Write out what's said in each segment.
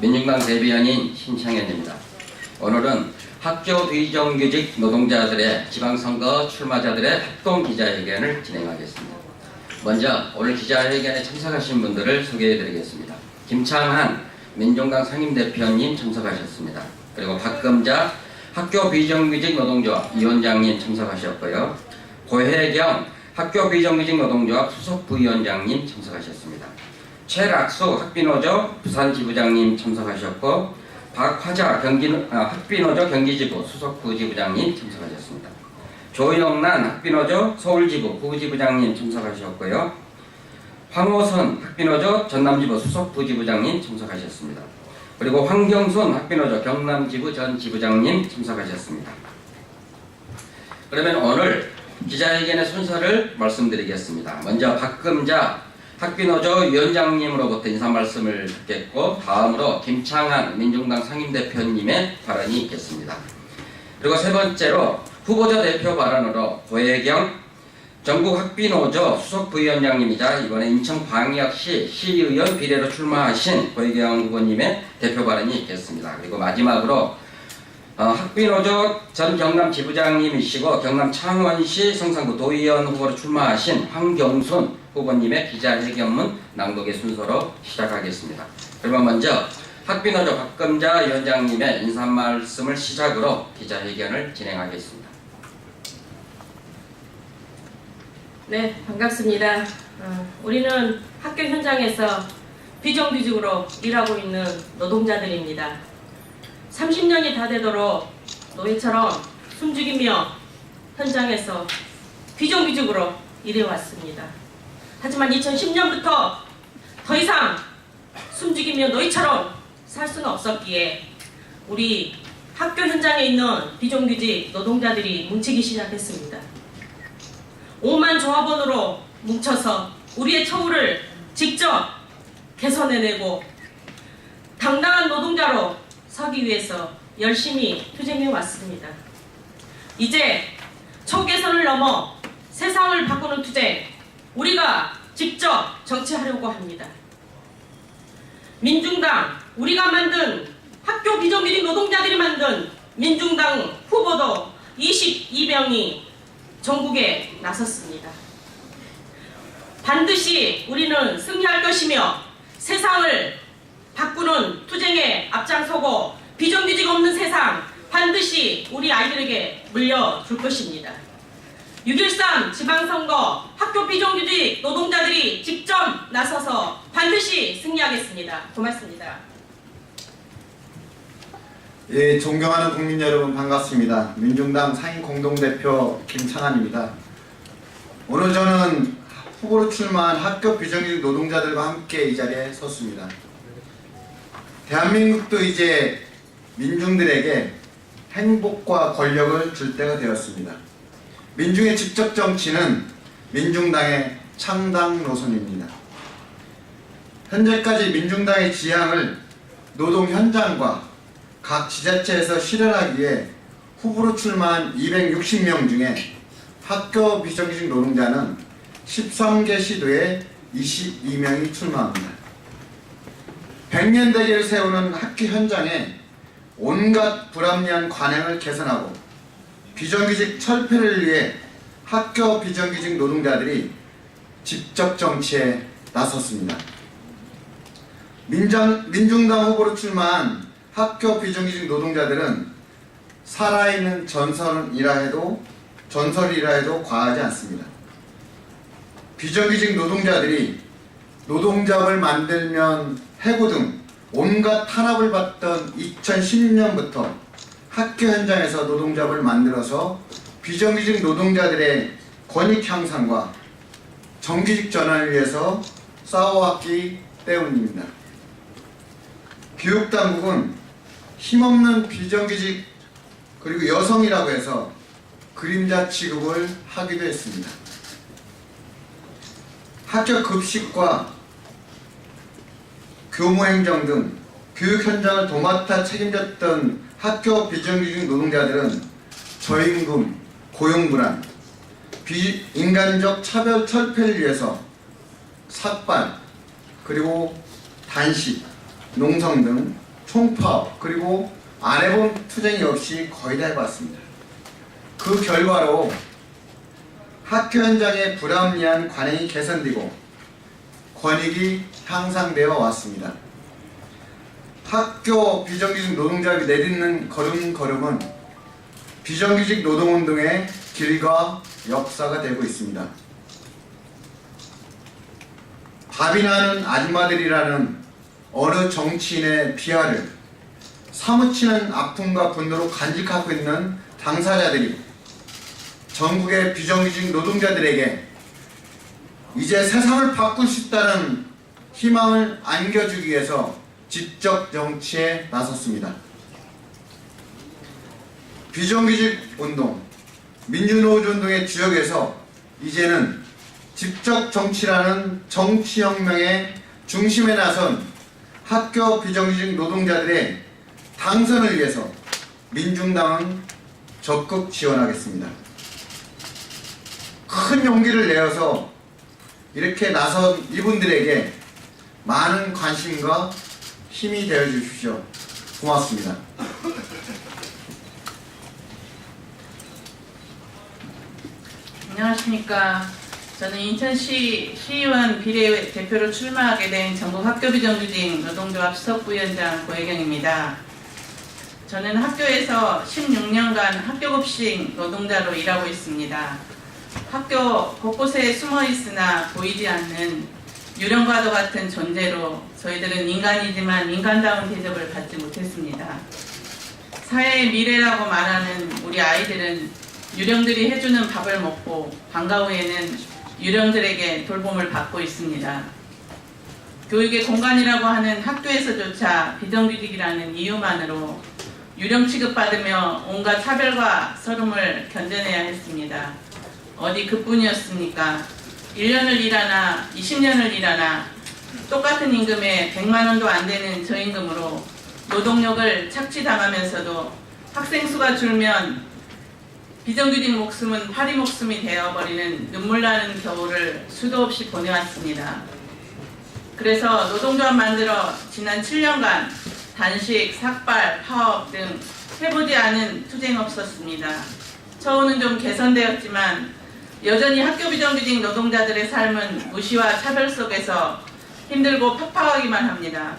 민중당 대변인 신창현입니다. 오늘은 학교 비정규직 노동자들의 지방선거 출마자들의 합동 기자회견을 진행하겠습니다. 먼저 오늘 기자회견에 참석하신 분들을 소개해드리겠습니다. 김창한 민중당 상임대표님 참석하셨습니다. 그리고 박금자 학교 비정규직 노동조합 위원장님 참석하셨고요. 고혜경 학교 비정규직 노동조합 수석 부위원장님 참석하셨습니다. 최락수 학비노조 부산지부장님 참석하셨고, 박화자 학비노조 경기지부 수석 부지부장님 참석하셨습니다. 조영란 학비노조 서울지부 부지부장님 참석하셨고요. 황호선 학비노조 전남지부 수석 부지부장님 참석하셨습니다. 그리고 황경순 학비노조 경남지부 전 지부장님 참석하셨습니다. 그러면 오늘 기자회견의 순서를 말씀드리겠습니다. 먼저 박금자 학비노조 위원장님으로부터 인사 말씀을 듣겠고, 다음으로 김창한 민중당 상임대표님의 발언이 있겠습니다. 그리고 세 번째로 후보자 대표 발언으로 고혜경 전국 학비노조 수석 부위원장님이자 이번에 인천광역시 시의원 비례로 출마하신 고혜경 후보님의 대표 발언이 있겠습니다. 그리고 마지막으로 학비노조 전 경남 지부장님이시고 경남 창원시 성산구 도의원 후보로 출마하신 황경순 후보님의 기자회견문 낭독의 순서로 시작하겠습니다. 그러면 먼저 학비노조 박금자 위원장님의 인사 말씀을 시작으로 기자회견을 진행하겠습니다. 네, 반갑습니다. 우리는 학교 현장에서 비정규직으로 일하고 있는 노동자들입니다. 30년이 다 되도록 노예처럼 숨죽이며 현장에서 비정규직으로 일해왔습니다. 하지만 2010년부터 더 이상 숨죽이며 노예처럼 살 수는 없었기에 우리 학교 현장에 있는 비정규직 노동자들이 뭉치기 시작했습니다. 5만 조합원으로 뭉쳐서 우리의 처우를 직접 개선해내고 당당한 노동자로 서기 위해서 열심히 투쟁해 왔습니다. 이제 처우 개선을 넘어 세상을 바꾸는 투쟁, 우리가 직접 정치하려고 합니다. 민중당, 우리가 만든 학교 비정규직 노동자들이 만든 민중당 후보도 22명이 전국에 나섰습니다. 반드시 우리는 승리할 것이며 세상을 바꾸는 투쟁에 앞장서고 비정규직 없는 세상 반드시 우리 아이들에게 물려줄 것입니다. 6.13 지방선거 학교 비정규직 노동자들이 직접 나서서 반드시 승리하겠습니다. 고맙습니다. 예, 존경하는 국민 여러분 반갑습니다. 민중당 상임공동대표 김창한입니다. 오늘 저는 후보로 출마한 학교 비정규직 노동자들과 함께 이 자리에 섰습니다. 대한민국도 이제 민중들에게 행복과 권력을 줄 때가 되었습니다. 민중의 직접 정치는 민중당의 창당 노선입니다. 현재까지 민중당의 지향을 노동 현장과 각 지자체에서 실현하기 위해 후보로 출마한 260명 중에 학교 비정규직 노동자는 13개 시도에 22명이 출마합니다. 100년 대계를 세우는 학교 현장에 온갖 불합리한 관행을 개선하고 비정규직 철폐를 위해 학교 비정규직 노동자들이 직접 정치에 나섰습니다. 민중당 후보로 출마한 학교 비정규직 노동자들은 살아있는 전설이라 해도 과하지 않습니다. 비정규직 노동자들이 노동자업을 만들면 해고 등 온갖 탄압을 받던 2010년부터 학교 현장에서 노동자업을 만들어서 비정규직 노동자들의 권익 향상과 정규직 전환을 위해서 싸워왔기 때문입니다. 교육당국은 힘없는 비정규직 그리고 여성이라고 해서 그림자 취급을 하기도 했습니다. 학교 급식과 교무행정 등 교육 현장을 도맡아 책임졌던 학교 비정규직 노동자들은 저임금, 고용불안, 비인간적 차별 철폐를 위해서 삭발, 그리고 단식, 농성 등 총파업 그리고 안 해본 투쟁이 없이 거의 다 해봤습니다. 그 결과로 학교 현장의 불합리한 관행이 개선되고 권익이 향상되어 왔습니다. 학교 비정규직 노동자들이 내딛는 걸음걸음은 비정규직 노동운동의 길과 역사가 되고 있습니다. 밥이나 하는 아줌마들이라는 어느 정치인의 비하를 사무치는 아픔과 분노로 간직하고 있는 당사자들이 전국의 비정규직 노동자들에게 이제 세상을 바꿀 수 있다는 희망을 안겨주기 위해서 직접 정치에 나섰습니다. 비정규직 운동, 민주노조 운동의 주역에서 이제는 직접 정치라는 정치혁명의 중심에 나선 학교 비정규직 노동자들의 당선을 위해서 민중당은 적극 지원하겠습니다. 큰 용기를 내어서 이렇게 나선 이분들에게 많은 관심과 힘이 되어 주십시오. 고맙습니다. 안녕하십니까. 저는 인천시 시의원 비례대표로 출마하게 된 전국 학교 비정규직 노동조합 수석부위원장 고혜경입니다. 저는 학교에서 16년간 학교급식 노동자로 일하고 있습니다. 학교 곳곳에 숨어 있으나 보이지 않는 유령과도 같은 존재로 저희들은 인간이지만 인간다운 대접을 받지 못했습니다. 사회의 미래라고 말하는 우리 아이들은 유령들이 해주는 밥을 먹고 방과 후에는 유령들에게 돌봄을 받고 있습니다. 교육의 공간이라고 하는 학교에서조차 비정규직이라는 이유만으로 유령 취급받으며 온갖 차별과 서름을 견뎌내야 했습니다. 어디 그뿐이었습니까? 1년을 일하나 20년을 일하나 똑같은 임금에 100만 원도 안 되는 저임금으로 노동력을 착취당하면서도 학생 수가 줄면 비정규직 목숨은 파리 목숨이 되어버리는 눈물나는 겨울을 수도 없이 보내왔습니다. 그래서 노동조합 만들어 지난 7년간 단식, 삭발, 파업 등 해보지 않은 투쟁 없었습니다. 처우는 좀 개선되었지만 여전히 학교 비정규직 노동자들의 삶은 무시와 차별 속에서 힘들고 팍팍하기만 합니다.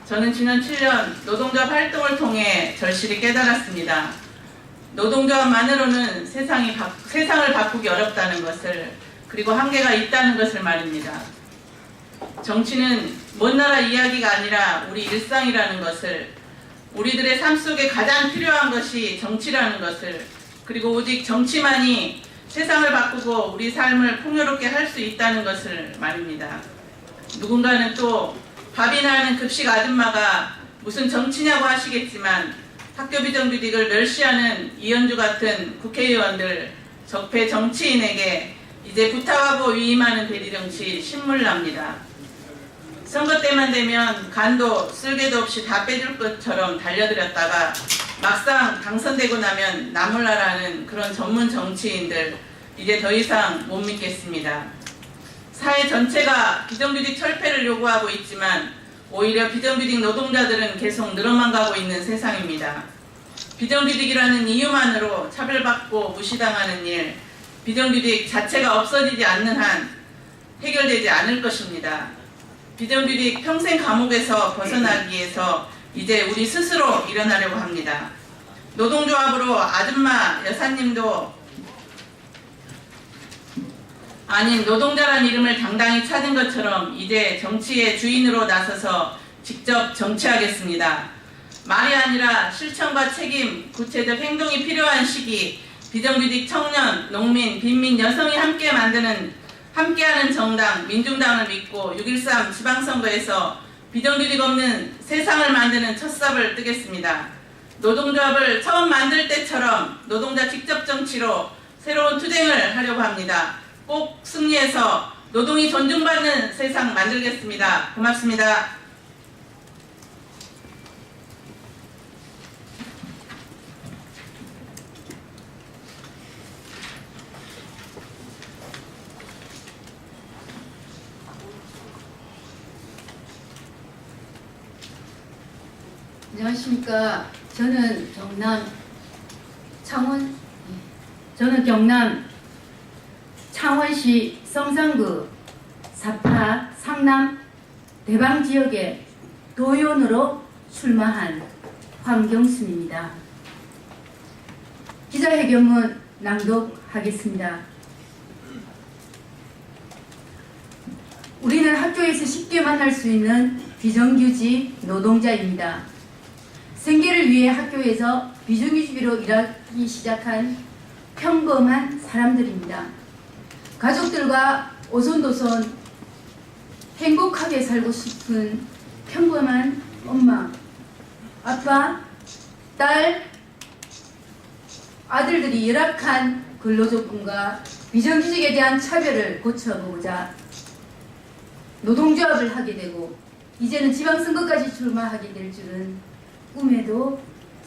저는 지난 7년 노동조합 활동을 통해 절실히 깨달았습니다. 노동조합만으로는 세상을 바꾸기 어렵다는 것을, 그리고 한계가 있다는 것을 말입니다. 정치는 먼 나라 이야기가 아니라 우리 일상이라는 것을, 우리들의 삶 속에 가장 필요한 것이 정치라는 것을, 그리고 오직 정치만이 세상을 바꾸고 우리 삶을 풍요롭게 할 수 있다는 것을 말입니다. 누군가는 또 밥이나 하는 급식 아줌마가 무슨 정치냐고 하시겠지만 학교 비정규직을 멸시하는 이현주 같은 국회의원들, 적폐 정치인에게 이제 부탁하고 위임하는 대리정치 신물납니다. 선거 때만 되면 간도 쓸개도 없이 다 빼줄 것처럼 달려들었다가 막상 당선되고 나면 나몰라라는 그런 전문 정치인들, 이제 더 이상 못 믿겠습니다. 사회 전체가 비정규직 철폐를 요구하고 있지만 오히려 비정규직 노동자들은 계속 늘어만 가고 있는 세상입니다. 비정규직이라는 이유만으로 차별받고 무시당하는 일, 비정규직 자체가 없어지지 않는 한 해결되지 않을 것입니다. 비정규직 평생 감옥에서 벗어나기 위해서 이제 우리 스스로 일어나려고 합니다. 노동조합으로 아줌마 여사님도 아닌 노동자란 이름을 당당히 찾은 것처럼 이제 정치의 주인으로 나서서 직접 정치하겠습니다. 말이 아니라 실천과 책임, 구체적 행동이 필요한 시기, 비정규직 청년, 농민, 빈민, 여성이 함께하는 정당, 민중당을 믿고 6.13 지방선거에서 비정규직 없는 세상을 만드는 첫 삽을 뜨겠습니다. 노동조합을 처음 만들 때처럼 노동자 직접 정치로 새로운 투쟁을 하려고 합니다. 꼭 승리해서 노동이 존중받는 세상 만들겠습니다. 고맙습니다. 안녕하십니까. 저는 경남 창원시 성산구 사파 상남 대방 지역의 도의원으로 출마한 황경순입니다. 기자회견문 낭독하겠습니다. 우리는 학교에서 쉽게 만날 수 있는 비정규직 노동자입니다. 생계를 위해 학교에서 비정규직으로 일하기 시작한 평범한 사람들입니다. 가족들과 오손도손 행복하게 살고 싶은 평범한 엄마, 아빠, 딸, 아들들이 열악한 근로조건과 비정규직에 대한 차별을 고쳐보고자 노동조합을 하게 되고 이제는 지방선거까지 출마하게 될 줄은 꿈에도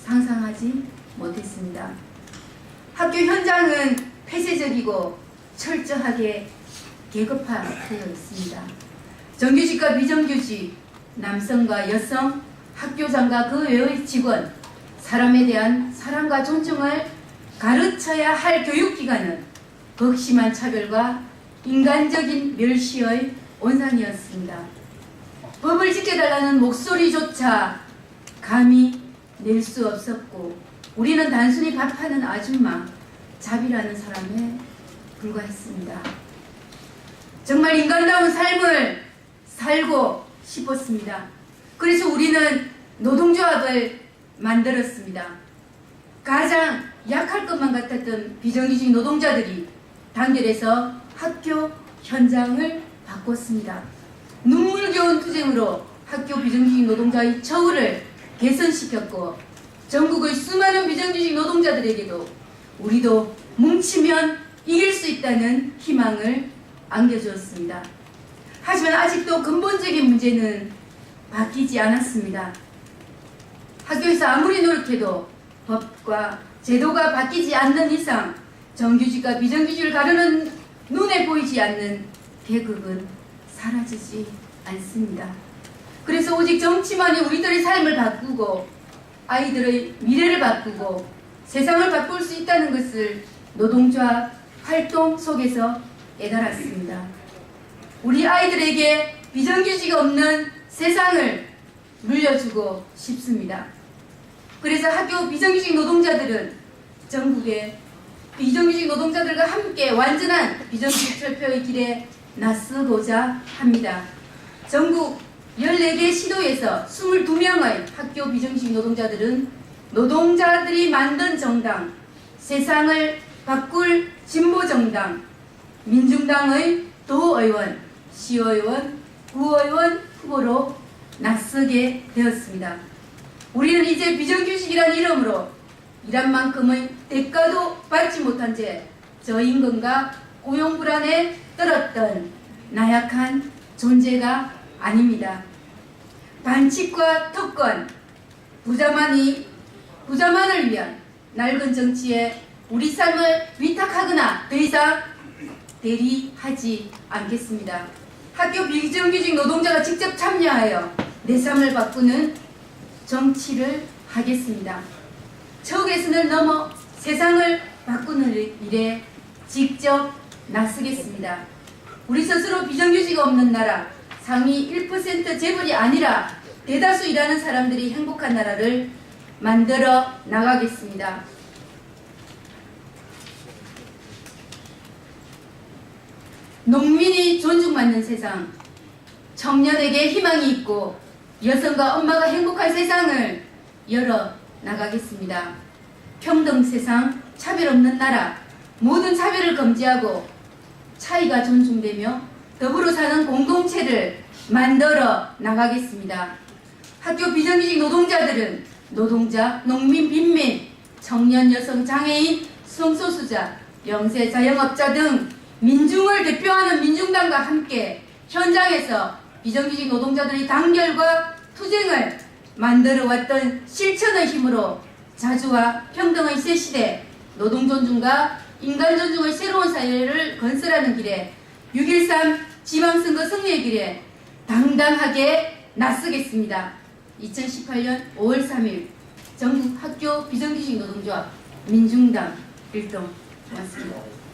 상상하지 못했습니다. 학교 현장은 폐쇄적이고 철저하게 계급화되어 있습니다. 정규직과 비정규직, 남성과 여성, 학교장과 그 외의 직원, 사람에 대한 사랑과 존중을 가르쳐야 할 교육기관은 극심한 차별과 인간적인 멸시의 온상이었습니다. 법을 지켜달라는 목소리조차 감히 낼 수 없었고 우리는 단순히 밥하는 아줌마, 잡이라는 사람에 불과했습니다. 정말 인간다운 삶을 살고 싶었습니다. 그래서 우리는 노동조합을 만들었습니다. 가장 약할 것만 같았던 비정규직 노동자들이 단결해서 학교 현장을 바꿨습니다. 눈물겨운 투쟁으로 학교 비정규직 노동자의 처우를 개선시켰고 전국의 수많은 비정규직 노동자들에게도 우리도 뭉치면 이길 수 있다는 희망을 안겨주었습니다. 하지만 아직도 근본적인 문제는 바뀌지 않았습니다. 학교에서 아무리 노력해도 법과 제도가 바뀌지 않는 이상 정규직과 비정규직을 가르는 눈에 보이지 않는 계급은 사라지지 않습니다. 그래서 오직 정치만이 우리들의 삶을 바꾸고 아이들의 미래를 바꾸고 세상을 바꿀 수 있다는 것을 노동조합 활동 속에서 깨달았습니다. 우리 아이들에게 비정규직 없는 세상을 물려주고 싶습니다. 그래서 학교 비정규직 노동자들은 전국의 비정규직 노동자들과 함께 완전한 비정규직 철폐의 길에 나서고자 합니다. 전국 14개 시도에서 22명의 학교 비정규직 노동자들은 노동자들이 만든 정당, 세상을 바꿀 진보정당, 민중당의 도의원, 시의원, 구의원 후보로 나서게 되었습니다. 우리는 이제 비정규직이라는 이름으로 일한 만큼의 대가도 받지 못한 채 저임금과 고용불안에 떨었던 나약한 존재가 아닙니다. 반칙과 특권, 부자만을 위한 낡은 정치에 우리 삶을 위탁하거나 더 이상 대리하지 않겠습니다. 학교 비정규직 노동자가 직접 참여하여 내 삶을 바꾸는 정치를 하겠습니다. 처우개선을 넘어 세상을 바꾸는 일에 직접 나서겠습니다. 우리 스스로 비정규직 없는 나라, 상위 1% 재벌이 아니라 대다수 일하는 사람들이 행복한 나라를 만들어 나가겠습니다. 농민이 존중받는 세상, 청년에게 희망이 있고 여성과 엄마가 행복한 세상을 열어 나가겠습니다. 평등 세상, 차별 없는 나라, 모든 차별을 금지하고 차이가 존중되며 더불어 사는 공동체를 만들어 나가겠습니다. 학교 비정규직 노동자들은 노동자, 농민, 빈민, 청년, 여성, 장애인, 성소수자, 영세, 자영업자 등 민중을 대표하는 민중당과 함께 현장에서 비정규직 노동자들의 단결과 투쟁을 만들어왔던 실천의 힘으로 자주와 평등의 새 시대, 노동 존중과 인간 존중의 새로운 사회를 건설하는 길에 6.13 지방선거 승리의 길에 당당하게 나서겠습니다. 2018년 5월 3일 전국 학교 비정규직 노동조합 민중당 1동 고맙습니다.